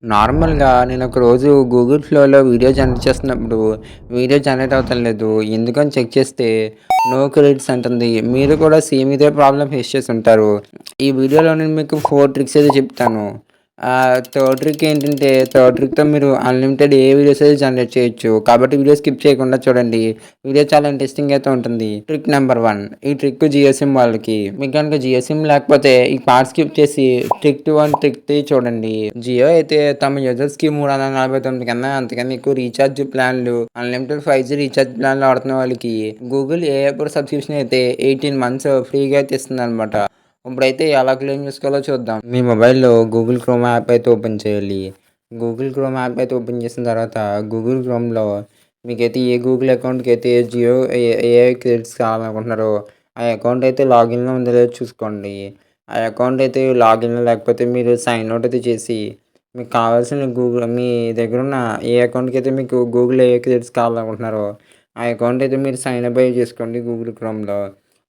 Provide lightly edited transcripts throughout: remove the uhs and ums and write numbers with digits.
నార్మల్‌గా నేనొక రోజు గూగుల్ ఫ్లోలో వీడియో జనరేట్ చేస్తున్నప్పుడు, వీడియో జనరేట్ అవ్వట్లేదు. ఎందుకని చెక్ చేస్తే, నో క్రెడిట్స్ అంటుంది. మీరు కూడా సేమ్ ఇదే ప్రాబ్లమ్ ఫేస్ చేసుంటారు. ఈ వీడియోలో నేను మీకు 4 ట్రిక్స్ అయితే చెప్తాను. థర్డ్ ట్రిక్ ఏంటంటే, థర్డ్ ట్రిక్‌తో మీరు అన్‌లిమిటెడ్ ఏ వీడియోస్ అయితే జనరేట్ చేయొచ్చు. కాబట్టి వీడియో స్కిప్ చేయకుండా చూడండి. వీడియో చాలా ఇంట్రెస్టింగ్ అయితే ఉంటుంది. ట్రిక్ నెంబర్ 1, ఈ ట్రిక్ జియో సిమ్ వాళ్ళకి. మీకు గనుక జియో సిమ్ లేకపోతే ఈ పార్ట్ స్కిప్ చేసి ట్రిక్ 2 అండ్ ట్రిక్ 3 చూడండి. జియో అయితే తమ యూజర్స్‌కి 349 కన్నా అంతకన్నా ఎక్కువ రీచార్జ్ ప్లాన్లు, అన్‌లిమిటెడ్ 5G రీచార్జ్ ప్లాన్లు వాడుతున్న వాళ్ళకి గూగుల్ ఏఐ ప్రో సబ్స్క్రిప్షన్ అయితే 18 మంత్స్ ఫ్రీగా అయితే ఇస్తుందనమాట. ఇప్పుడైతే ఎలా క్లెయిమ్ చేసుకోవాలో చూద్దాం. మీ మొబైల్‌లో గూగుల్ క్రోమ్ యాప్ అయితే ఓపెన్ చేయాలి. గూగుల్ క్రోమ్ యాప్ అయితే ఓపెన్ చేసిన తర్వాత గూగుల్ క్రోమ్‌లో మీకైతే ఏ గూగుల్ అకౌంట్‌కి అయితే జియో ఏఐ క్రెడిట్స్ కావాలనుకుంటున్నారో ఆ అకౌంట్ అయితే లాగిన్‌లో ఉందో లేదో చూసుకోండి. ఆ అకౌంట్ అయితే లాగిన్‌లో లేకపోతే మీరు సైన్ అవుట్ అయితే చేసి మీకు కావాల్సిన మీ దగ్గరున్న ఏ అకౌంట్‌కి అయితే మీకు గూగుల్ ఏఐ క్రెడిట్స్ కావాలనుకుంటున్నారో ఆ అకౌంట్ అయితే మీరు సైన్ అప్ అయి చేసుకోండి గూగుల్ క్రోమ్‌లో.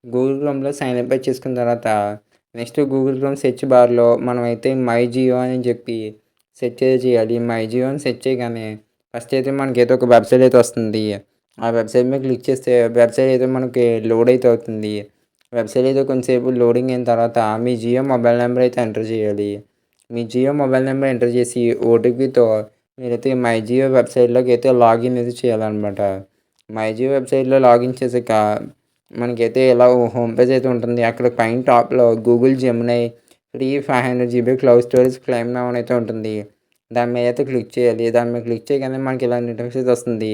గూగుల్ క్రోమ్‌లో సైన్ అప్ అయి చేసుకున్న తర్వాత నెక్స్ట్ గూగుల్ క్రోమ్ సెర్చ్ బార్‌లో మనమైతే మై జియో అని చెప్పి సెర్చ్ అయితే చేయాలి. మై జియో అని సెర్చ్ చేయగానే ఫస్ట్ అయితే మనకైతే ఒక వెబ్‌సైట్ అయితే వస్తుంది. ఆ వెబ్‌సైట్ మీద క్లిక్ చేస్తే వెబ్‌సైట్ అయితే మనకి లోడ్ అయితే అవుతుంది. వెబ్‌సైట్ అయితే కొంచెంసేపు లోడింగ్ అయిన తర్వాత మీ జియో మొబైల్ నెంబర్ అయితే ఎంటర్ చేయాలి. మీ జియో మొబైల్ నెంబర్ ఎంటర్ చేసి ఓటీపీతో మీరైతే మై జియో వెబ్‌సైట్‌లోకి అయితే లాగిన్ అయితే చేయాలనమాట. మై జియో వెబ్‌సైట్‌లో లాగిన్ చేసాక మనకైతే ఇలా హోమ్ పేజ్ అయితే ఉంటుంది. అక్కడ పైన టాప్‌లో Google Gemini free 500 GB cloud storage claim now అని అయితే ఉంటుంది. దాని మీద అయితే క్లిక్ చేయాలి. దాని మీద క్లిక్ చేయగానే మనకి ఇలా ఇంటర్ఫేస్ అయితే వస్తుంది.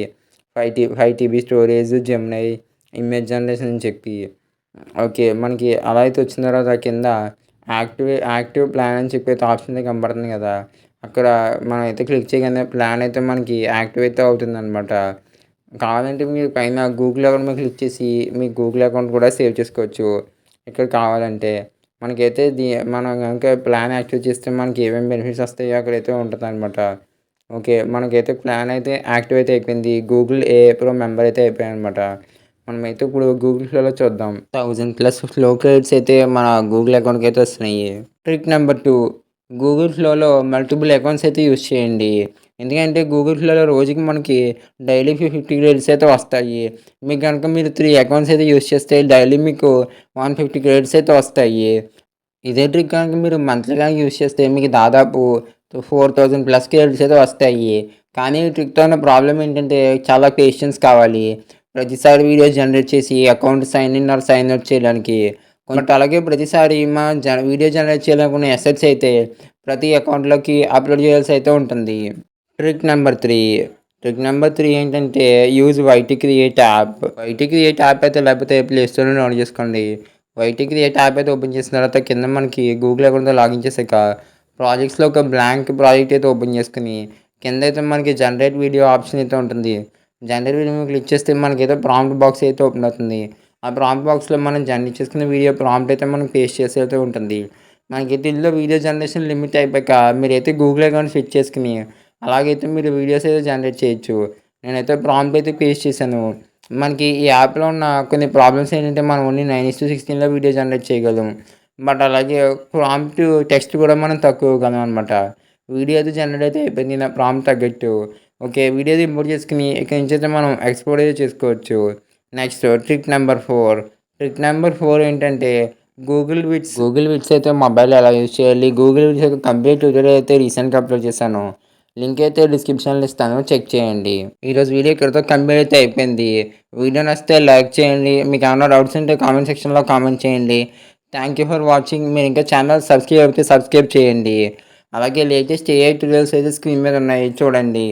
5 TB storage Gemini image generation అని చెప్పి. ఓకే. మనకి అలా అయితే వచ్చిన తర్వాత కింద యాక్టివ్ ప్లాన్ అని చెప్పి అయితే ఆప్షన్ అయితే కనపడుతుంది కదా! అక్కడ మనమైతే క్లిక్ చేయగానే ప్లాన్ అయితే మనకి యాక్టివ్ అయితే అవుతుందనమాట. కావాలంటే మీరు పైన గూగుల్ అకౌంట్ మీద క్లిక్ చేసి మీ గూగుల్ అకౌంట్ కూడా సేవ్ చేసుకోవచ్చు. ఇక్కడ కావాలంటే. మనకైతే మనం గనుక ప్లాన్ యాక్టివ్ చేస్తే మనకి ఏమేమి బెనిఫిట్స్ వస్తాయో అక్కడైతే ఉంటదనమాట. ఓకే. మనకైతే ప్లాన్ అయితే యాక్టివ్ అయితే అయిపోయింది. గూగుల్ ఏఐ ప్రో మెంబర్ అయితే అయిపోయామనమాట. మనమైతే ఇప్పుడు గూగుల్ ఫ్లోలో చూద్దాం. 1000+ ఫ్లో క్రెడిట్స్ అయితే మన గూగుల్ అకౌంట్‌కి అయితే వస్తున్నాయి. ట్రిక్ నెంబర్ 2, గూగుల్ ఫ్లోలో మల్టిపుల్ అకౌంట్స్ అయితే యూజ్ చేయండి. ఎందుకంటే గూగుల్ ఫ్లోలో రోజుకి మనకి డైలీ 50 క్రెడిట్స్ అయితే వస్తాయి. మీకు గనుక మీరు 3 అకౌంట్స్ అయితే యూజ్ చేస్తే డైలీ మీకు 150 క్రెడిట్స్ అయితే వస్తాయి. ఇదే ట్రిక్ కనుక మీరు మంత్లీగా యూజ్ చేస్తే మీకు దాదాపు 4000+ క్రెడిట్స్ అయితే వస్తాయి. కానీ ఈ ట్రిక్‌తో ఉన్న ప్రాబ్లమ్ ఏంటంటే చాలా పేషెన్స్ కావాలి. ప్రతిసారి వీడియో జనరేట్ చేసి account sign in or sign out చేయడానికి. బట్ అలాగే ప్రతిసారి వీడియో జనరేట్ చేయాలనుకున్న అసెట్స్ అయితే ప్రతి అకౌంట్‌లోకి అప్‌లోడ్ చేయాల్సి అయితే ఉంటుంది. ట్రిక్ నెంబర్ 3, ట్రిక్ నెంబర్ 3 ఏంటంటే use YT create app. YT create app అయితే లేకపోతే ప్లే స్టోర్‌లో డౌన్లోడ్ చేసుకోండి. వైటీ క్రియేట్ యాప్ అయితే ఓపెన్ చేసిన తర్వాత కింద మనకి గూగుల్ అకౌంట్‌తో లాగిన్ చేసాక ప్రాజెక్ట్స్‌లో ఒక బ్లాంక్ ప్రాజెక్ట్ అయితే ఓపెన్ చేసుకొని కిందైతే మనకి జనరేట్ వీడియో ఆప్షన్ అయితే ఉంటుంది. జనరేట్ వీడియో మీద క్లిక్ చేస్తే మనకైతే ప్రాంప్ట్ బాక్స్ అయితే ఓపెన్ అవుతుంది. ఆ ప్రాంప్ట్ బాక్స్‌లో మనం జనరేట్ చేసుకున్న వీడియో ప్రాంప్ట్ అయితే మనం పేస్ట్ చేసి అయితే ఉంటుంది. మనకైతే ఇందులో వీడియో జనరేషన్ లిమిట్ అయిపోయాక మీరైతే గూగుల్ అకౌంట్ ఫిట్ చేసుకొని అలాగైతే మీరు వీడియోస్ అయితే జనరేట్ చేయొచ్చు. నేనైతే ప్రాంప్ట్ అయితే పేస్ట్ చేశాను. మనకి ఈ యాప్‌లో ఉన్న కొన్ని ప్రాబ్లమ్స్ ఏంటంటే మనం ఓన్లీ 9:16లో వీడియో జనరేట్ చేయగలం. బట్ అలాగే ప్రాంప్ట్ టెక్స్ట్ కూడా మనం తక్కువ ఇవ్వగలం అనమాట. వీడియో అయితే జనరేట్ అయితే అయిపోయింది నా ప్రాంప్ట్ తగ్గట్టు. ఓకే. వీడియో అయితే ఇంపోర్ట్ చేసుకొని ఇక్కడి నుంచి అయితే మనం ఎక్స్‌పోర్ట్ అయితే చేసుకోవచ్చు. Next trick number 4. Trick number 4 ఏంటంటే గూగుల్ విడ్స్. గూగుల్ విడ్స్ అయితే మొబైల్‌లో ఎలా యూజ్ చేయాలి? గూగుల్ విడ్స్ యొక్క కంప్లీట్ ట్యూటోరియల్ అయితే రీసెంట్‌గా అప్‌లోడ్ చేశాను. లింక్ అయితే డిస్క్రిప్షన్‌లో ఇస్తాను. చెక్ చేయండి. ఈరోజు వీడియో ఇక్కడితో కంప్లీట్ అయితే అయిపోయింది. వీడియో నచ్చితే లైక్ చేయండి. మీకేమన్నా డౌట్స్ ఉంటే కామెంట్ సెక్షన్‌లో కామెంట్ చేయండి. Thank you for watching. మీరు ఇంకా ఛానల్ సబ్స్క్రైబ్ అయితే సబ్స్క్రైబ్ చేయండి. అలాగే లేటెస్ట్ ఏఐ ట్యూటోరియల్స్ అయితే స్క్రీన్ మీద ఉన్నాయి చూడండి.